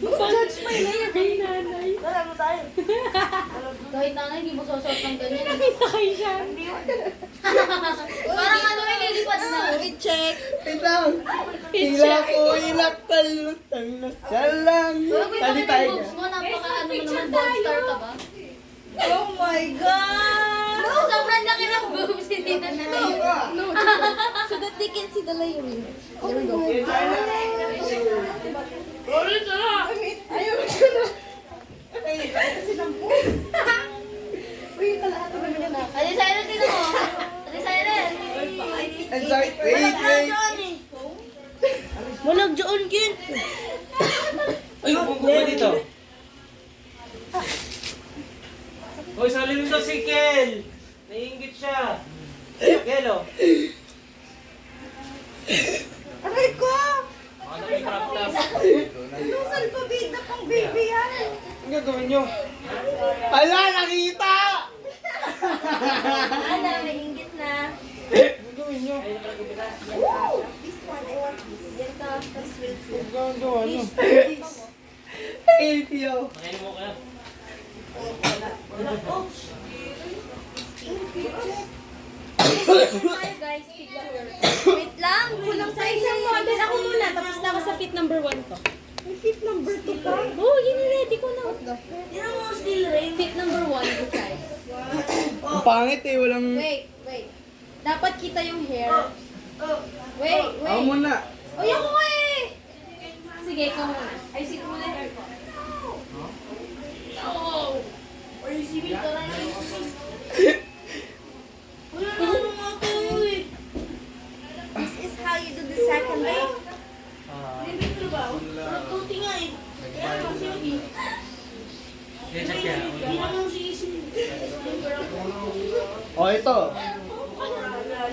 Judge pa yun kay nanay. Dala mo tayo. Kahit nanay, hindi mo susot ng ganyan. Nakita kayo siya. Parang ano may lilipad na. check. Wait lang. Tila ko inakalutang na salang. Huwag mo Tali yung tayo boobs dyan. mo. Napaka ano mo naman, gold star ka ba? Oh my God! No, sobrang laki ng boobs. Hindi na So that they can see the layering. There we go. Ayaw ko na. Uy, kalahati mo na na. Ate Siren, dito mo. Ate Siren. I'm sorry. Wait. Manag dyan, Kin. Ay, bubukod dito. Hoy, sali nito si Kel. Naiingit siya. Kel, oh. Aray ko! Ano may crop top? Lusal ko, bida pang baby yan. Ang gagawin nyo? Hala, nakita! Ala, may inggit na. Ang gagawin nyo? This one, I want this. Yan ka, this will fit. Ang gagawin nyo? Hey, Tio. Makain mo kayo. Tayo guys, pick up your... Wait lang, kulang sa isang model. Ako muna, tapos na ako sa fit number 1 ko. May fit number 2 ka. Oh, ready ko na. Yan ang mga still ring. Fit number 1, you guys. Ang pangit eh, walang... Wait. Dapat kita yung hair. Wait. Ako muna. Uy, ako nga eh! Sige, ikaw muna. Ay, sige muna yung hair ko. Or si Mita na yun. Wala na ano nga to eh. This is how you do the second way. Hindi ko ba? Natuti nga eh. Kaya naman si Yogi. Yan, check yan. Kaya naman si Isin. O, ito. Ano na?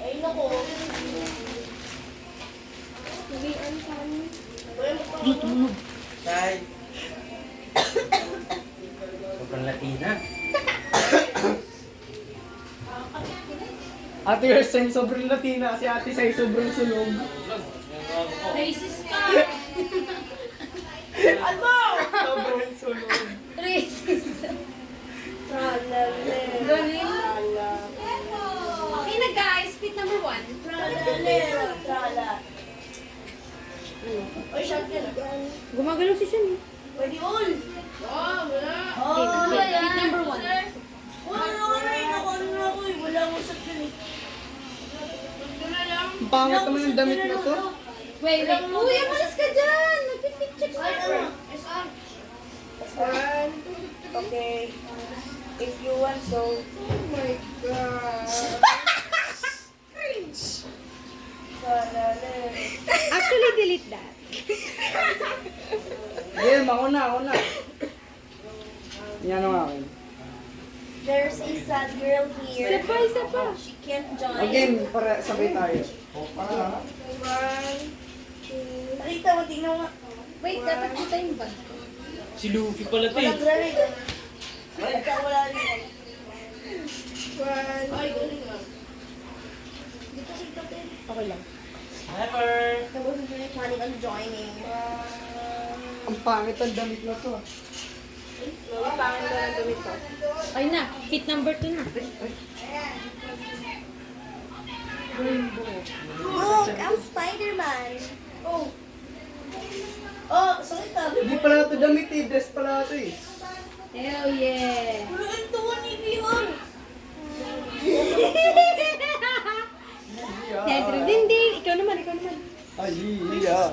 Ay, nako. Tay. Sobrang Latina. Ate Yersen, sobrang Latina. Si Ate Sai, sobrang sulong. Racist ka! Ano? Sobrang sulong. Racist! Tralale. Galing. Trala. Okay na guys, fit number 1. Tralale. Trala. Oy, shot ka na. Gumagalaw si Sean. Pwede all. Fit number 1. Wala ka na yun. Ano na ako eh. Wala akong shot ka eh. Ang pangit naman yung damit na to. Wait. Uy, amalis ka dyan! Nag-fit check Ay, sa'yo. ano? One. Okay. If you want so. Oh my God. Cringe. Tralale. Actually, delete that. Game, ako na. Yan ang akin. There's a sad girl here. Isa pa. She can't join. Again, para sabay tayo. One, two. Nakita mo, tingnan mo. Wait, dapat kita yung bag ko. Si Luffy pala to Walang eh. granig. Wala rin. One. Ay, galing ah. Dito si Kapit. Okay lang. Hyper. I wasn't really planning on joining. Ang pangit ang damit na to. Pangin ko ng damit ko. Ay na, fit number 2 na. Look, I'm Spider-Man. Oh. Oh, sakit ah. Hindi pala ito damit eh. Dress pala ito eh. Hell yeah! Wala ito, ni Bihon. Din. Ikaw naman. Ay, yeah.